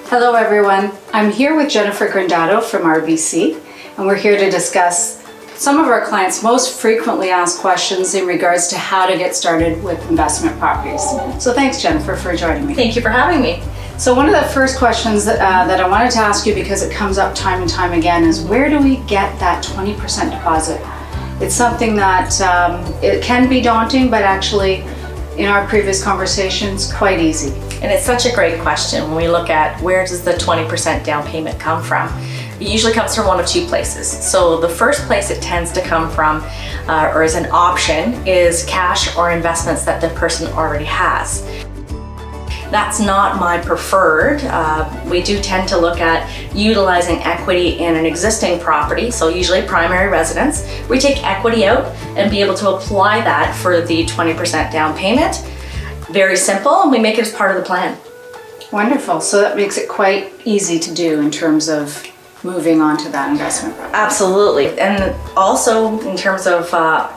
Hello everyone, I'm here with Jennifer Grandado from RBC, and we're here to discuss some of our clients' most frequently asked questions in regards to how to get started with investment properties. So thanks Jennifer for joining me. Thank you for having me. So one of the first questions that I wanted to ask you, because it comes up time and time again, is where do we get that 20% deposit? It's something that it can be daunting, but actually in our previous conversations, quite easy. And it's such a great question when we look at where does the 20% down payment come from. It usually comes from one of two places. So the first place it tends to come from, or as an option, is cash or investments that the person already has. That's not my preferred. We do tend to look at utilizing equity in an existing property, so usually primary residence. We take equity out and be able to apply that for the 20% down payment. Very simple, and we make it as part of the plan. Wonderful. So that makes it quite easy to do in terms of moving on to that investment property. Absolutely. And also in terms of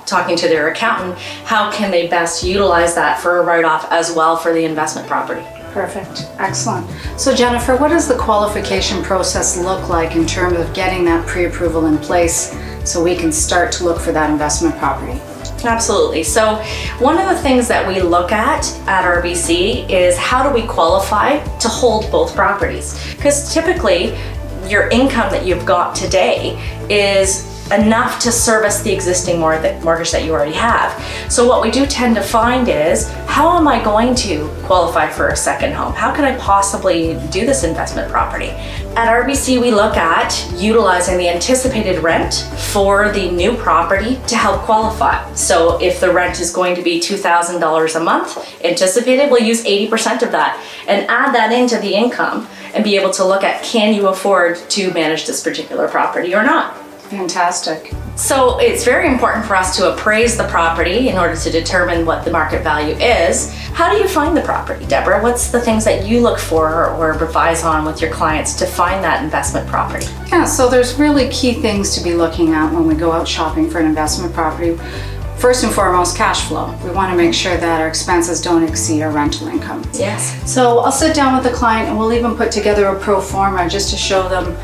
talking to their accountant, how can they best utilize that for a write-off as well for the investment property? Perfect. Excellent. So Jennifer, what does the qualification process look like in terms of getting that pre-approval in place so we can start to look for that investment property? Absolutely. So one of the things that we look at RBC is how do we qualify to hold both properties? Because typically your income that you've got today is enough to service the existing mortgage that you already have. So what we do tend to find is, how am I going to qualify for a second home? How can I possibly do this investment property? At RBC, we look at utilizing the anticipated rent for the new property to help qualify. So if the rent is going to be $2,000 a month anticipated, we'll use 80% of that and add that into the income and be able to look at, can you afford to manage this particular property or not? Fantastic. So it's very important for us to appraise the property in order to determine what the market value is. How do you find the property, Deborah? What's the things that you look for or revise on with your clients to find that investment property? Yeah, so there's really key things to be looking at when we go out shopping for an investment property. First and foremost, cash flow. We want to make sure that our expenses don't exceed our rental income. Yes. So I'll sit down with the client and we'll even put together a pro forma just to show them,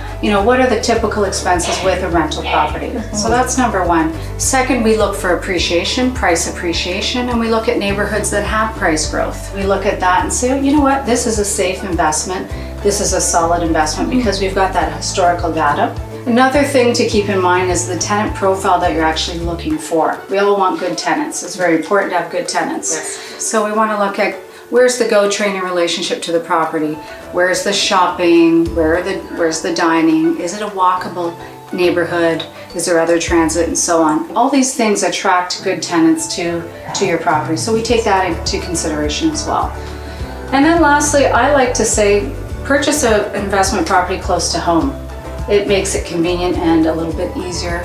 what are the typical expenses with a rental property. So that's number one. Second, we look for appreciation, price appreciation, and we look at neighborhoods that have price growth. We look at that and say, you know what, this is a safe investment. This is a solid investment because we've got that historical data. Another thing to keep in mind is the tenant profile that you're actually looking for. We all want good tenants. It's very important to have good tenants. Yes. So we want to look at, where's the go train in relationship to the property? Where's the shopping? Where's the dining? Is it a walkable neighborhood? Is there other transit and so on? All these things attract good tenants to your property. So we take that into consideration as well. And then lastly, I like to say, purchase an investment property close to home. It makes it convenient and a little bit easier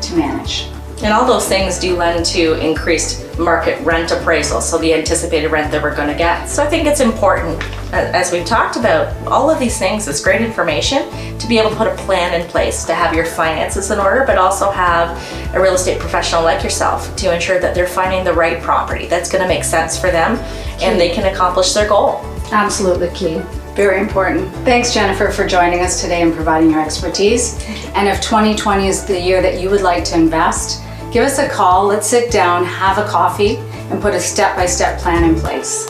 to manage. And all those things do lend to increased market rent appraisal, so the anticipated rent that we're going to get. So I think it's important, as we've talked about, all of these things, it's great information to be able to put a plan in place to have your finances in order, but also have a real estate professional like yourself to ensure that they're finding the right property that's going to make sense for them and they can accomplish their goal. Absolutely key. Very important. Thanks, Jennifer, for joining us today and providing your expertise. And if 2020 is the year that you would like to invest, give us a call. Let's sit down, have a coffee, and put a step-by-step plan in place.